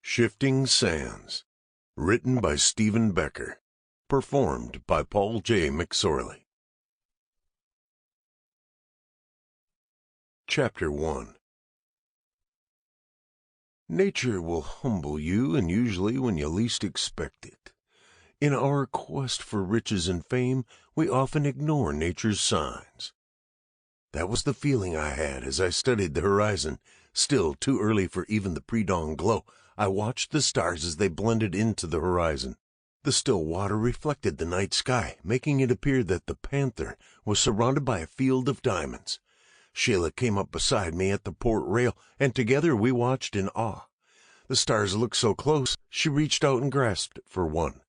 Shifting Sands. Written by Stephen Becker. Performed by Paul J. Mcsorley. Chapter 1. Nature will humble you, and usually when you least expect it. In our quest for riches and fame, we often ignore nature's signs. That was the feeling I had as I studied the horizon. Still too early for even the pre-dawn glow, I watched the stars as they blended into the horizon. The still water reflected the night sky, making it appear that the Panther was surrounded by a field of diamonds. Sheila came up beside me at the port rail, and together we watched in awe. The stars looked so close, she reached out and grasped for one.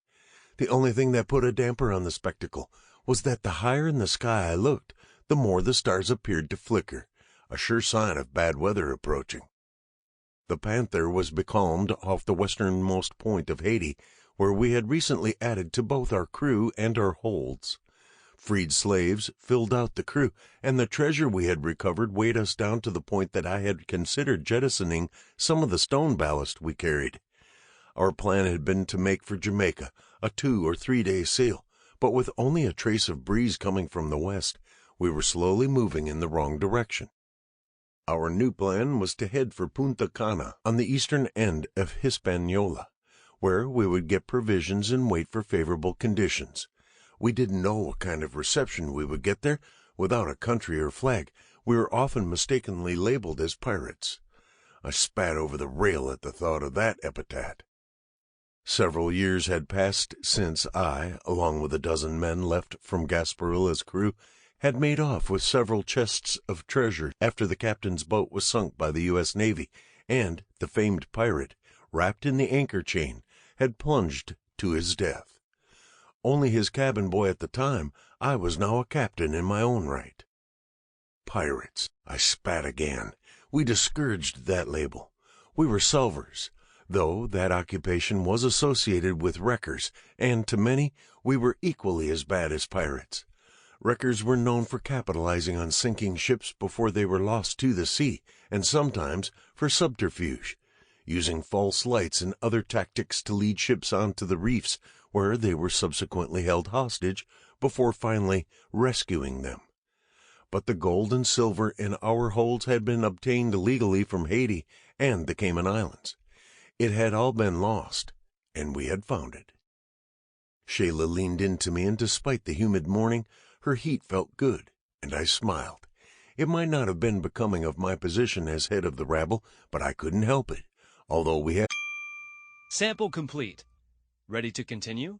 The only thing that put a damper on the spectacle was that the higher in the sky I looked, the more the stars appeared to flicker, a sure sign of bad weather approaching. The Panther was becalmed off the westernmost point of Haiti, where we had recently added to both our crew and our holds. Freed slaves filled out the crew, and the treasure we had recovered weighed us down to the point that I had considered jettisoning some of the stone ballast we carried. Our plan had been to make for Jamaica, a 2 or 3 day sail, but with only a trace of breeze coming from the west, we were slowly moving in the wrong direction. Our new plan was to head for Punta Cana on the eastern end of Hispaniola, where we would get provisions and wait for favorable conditions. We didn't know what kind of reception we would get there. Without a country or flag, we were often mistakenly labeled as pirates. I spat over the rail at the thought of that epithet. Several years had passed since I, along with a dozen men left from Gasparilla's crew, had made off with several chests of treasure after the captain's boat was sunk by the U.S. Navy, and the famed pirate, wrapped in the anchor chain, had plunged to his death. Only his cabin boy at the time, I was now a captain in my own right. Pirates, I spat again. We discouraged that label. We were salvors, though that occupation was associated with wreckers, and to many we were equally as bad as pirates. Wreckers were known for capitalizing on sinking ships before they were lost to the sea, and sometimes for subterfuge, using false lights and other tactics to lead ships onto the reefs, where they were subsequently held hostage before finally rescuing them. But the gold and silver in our holds had been obtained illegally from Haiti and the Cayman Islands. It had all been lost, and we had found it. Sheila leaned into me, and despite the humid morning, her heat felt good, and I smiled. It might not have been becoming of my position as head of the rabble, but I couldn't help it, although we had... Sample complete. Ready to continue?